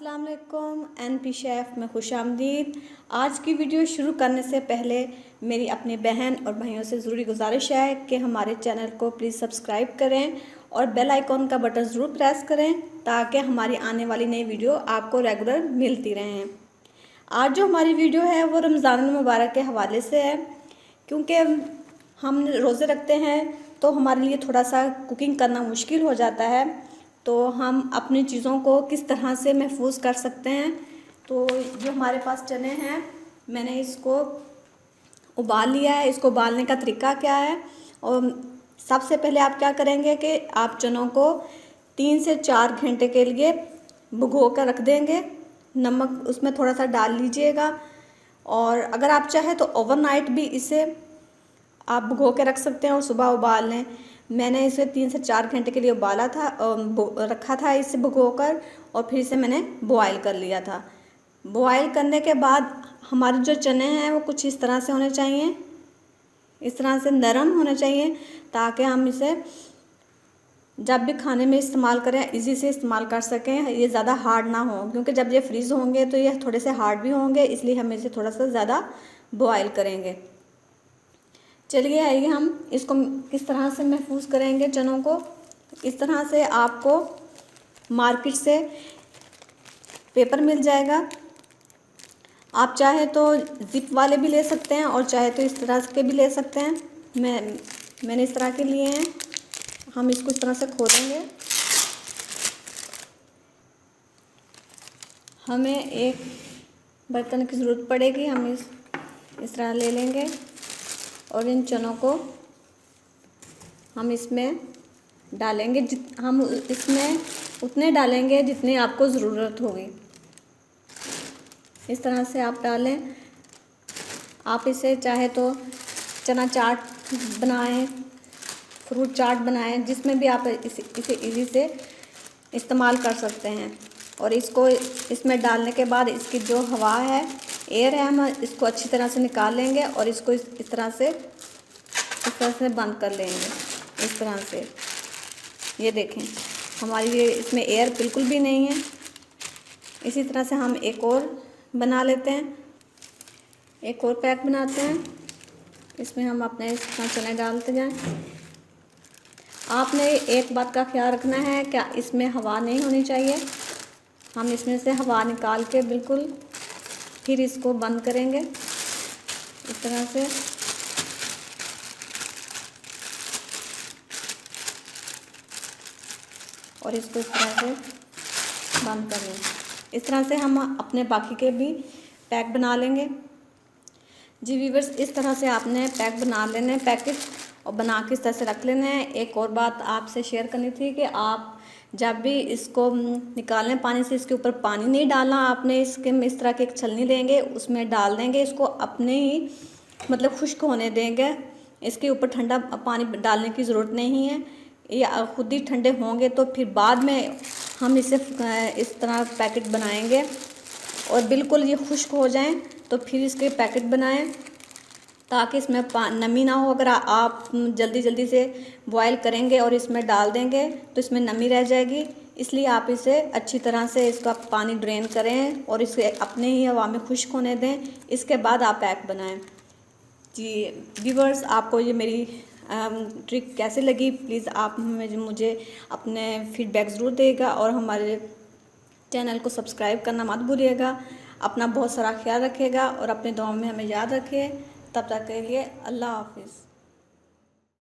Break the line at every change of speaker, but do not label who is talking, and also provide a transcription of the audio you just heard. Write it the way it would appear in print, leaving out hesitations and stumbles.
अस्सलाम वालेकुम NP chef में खुशामदीद। आज की वीडियो शुरू करने से पहले मेरी अपने बहन और भाइयों से ज़रूरी गुजारिश है कि हमारे चैनल को प्लीज़ सब्सक्राइब करें और बेल आइकॉन का बटन ज़रूर प्रेस करें ताकि हमारी आने वाली नई वीडियो आपको रेगुलर मिलती रहें। आज जो हमारी वीडियो है वो रमज़ान मुबारक के हवाले से है, क्योंकि हम रोज़े रखते हैं तो हमारे लिए थोड़ा सा कुकिंग करना मुश्किल हो जाता है। तो हम अपनी चीज़ों को किस तरह से महफूज कर सकते हैं। तो जो हमारे पास चने हैं, मैंने इसको उबाल लिया है। इसको उबालने का तरीका क्या है, और सबसे पहले आप क्या करेंगे कि आप चनों को 3 से 4 घंटे के लिए भिगो कर रख देंगे। नमक उसमें थोड़ा सा डाल लीजिएगा, और अगर आप चाहें तो ओवरनाइट भी इसे आप भिगो के रख सकते हैं और सुबह उबाल लें। मैंने इसे 3 से 4 घंटे के लिए उबाला था, रखा था इसे भिगोकर, और फिर इसे मैंने बॉयल कर लिया था। बॉयल करने के बाद हमारे जो चने हैं वो कुछ इस तरह से होने चाहिए, इस तरह से नरम होने चाहिए, ताकि हम इसे जब भी खाने में इस्तेमाल करें इजी से इस्तेमाल कर सकें। ये ज़्यादा हार्ड ना हो, क्योंकि जब ये फ्रीज़ होंगे तो ये थोड़े से हार्ड भी होंगे, इसलिए हम इसे थोड़ा सा ज़्यादा बॉयल करेंगे। चलिए आइए हम इसको किस तरह से महफूज करेंगे चनों को। इस तरह से आपको मार्केट से पेपर मिल जाएगा। आप चाहे तो जिप वाले भी ले सकते हैं और चाहे तो इस तरह के भी ले सकते हैं। मैंने इस तरह के लिए हैं। हम इसको इस तरह से खोलेंगे। हमें एक बर्तन की ज़रूरत पड़ेगी। हम इस तरह ले लेंगे और इन चनों को हम इसमें डालेंगे। हम इसमें उतने डालेंगे जितनी आपको ज़रूरत होगी। इस तरह से आप डालें। आप इसे चाहे तो चना चाट बनाएं, फ्रूट चाट बनाएं, जिसमें भी आप इसे इजी से इस्तेमाल कर सकते हैं। और इसको इसमें डालने के बाद इसकी जो हवा है, एयर है, हम इसको अच्छी तरह से निकाल लेंगे और इसको इस तरह से बंद कर लेंगे। इस तरह से ये देखें, हमारी ये इसमें एयर बिल्कुल भी नहीं है। इसी तरह से हम एक और बना लेते हैं, एक और पैक बनाते हैं। इसमें हम अपने इस तरह चने डालते जाएं। आपने एक बात का ख्याल रखना है कि इसमें हवा नहीं होनी चाहिए। हम इसमें से हवा निकाल के बिल्कुल फिर इसको बंद करेंगे इस तरह से। और इसको इस तरह से बंद कर लेंगे। इस तरह से हम अपने बाकी के भी पैक बना लेंगे। जी व्यूअर्स, इस तरह से आपने पैक बना लेने हैं, पैकेट, और बना के इस तरह से रख लेना है। एक और बात आपसे शेयर करनी थी कि आप जब भी इसको निकालें पानी से, इसके ऊपर पानी नहीं डालना आपने। इसके में इस तरह की एक छलनी लेंगे, उसमें डाल देंगे। इसको अपने ही मतलब खुश्क होने देंगे। इसके ऊपर ठंडा पानी डालने की ज़रूरत नहीं है। ये खुद ही ठंडे होंगे तो फिर बाद में हम इसे इस तरह पैकेट बनाएंगे, और बिल्कुल ये खुश्क हो जाएं तो फिर इसके पैकेट बनाएं, ताकि इसमें नमी ना हो। अगर आप जल्दी से बॉयल करेंगे और इसमें डाल देंगे तो इसमें नमी रह जाएगी। इसलिए आप इसे अच्छी तरह से इसका पानी ड्रेन करें और इसे अपने ही हवा में खुश्क होने दें। इसके बाद आप पैक बनाएं। जी व्यूअर्स, आपको ये मेरी ट्रिक कैसे लगी, प्लीज़ आप मुझे अपने फीडबैक ज़रूर देगा, और हमारे चैनल को सब्सक्राइब करना मत भूलिएगा। अपना बहुत सारा ख्याल रखिएगा और अपने दुआओं में हमें याद रखें। तब तक के लिए अल्लाह हाफिज़।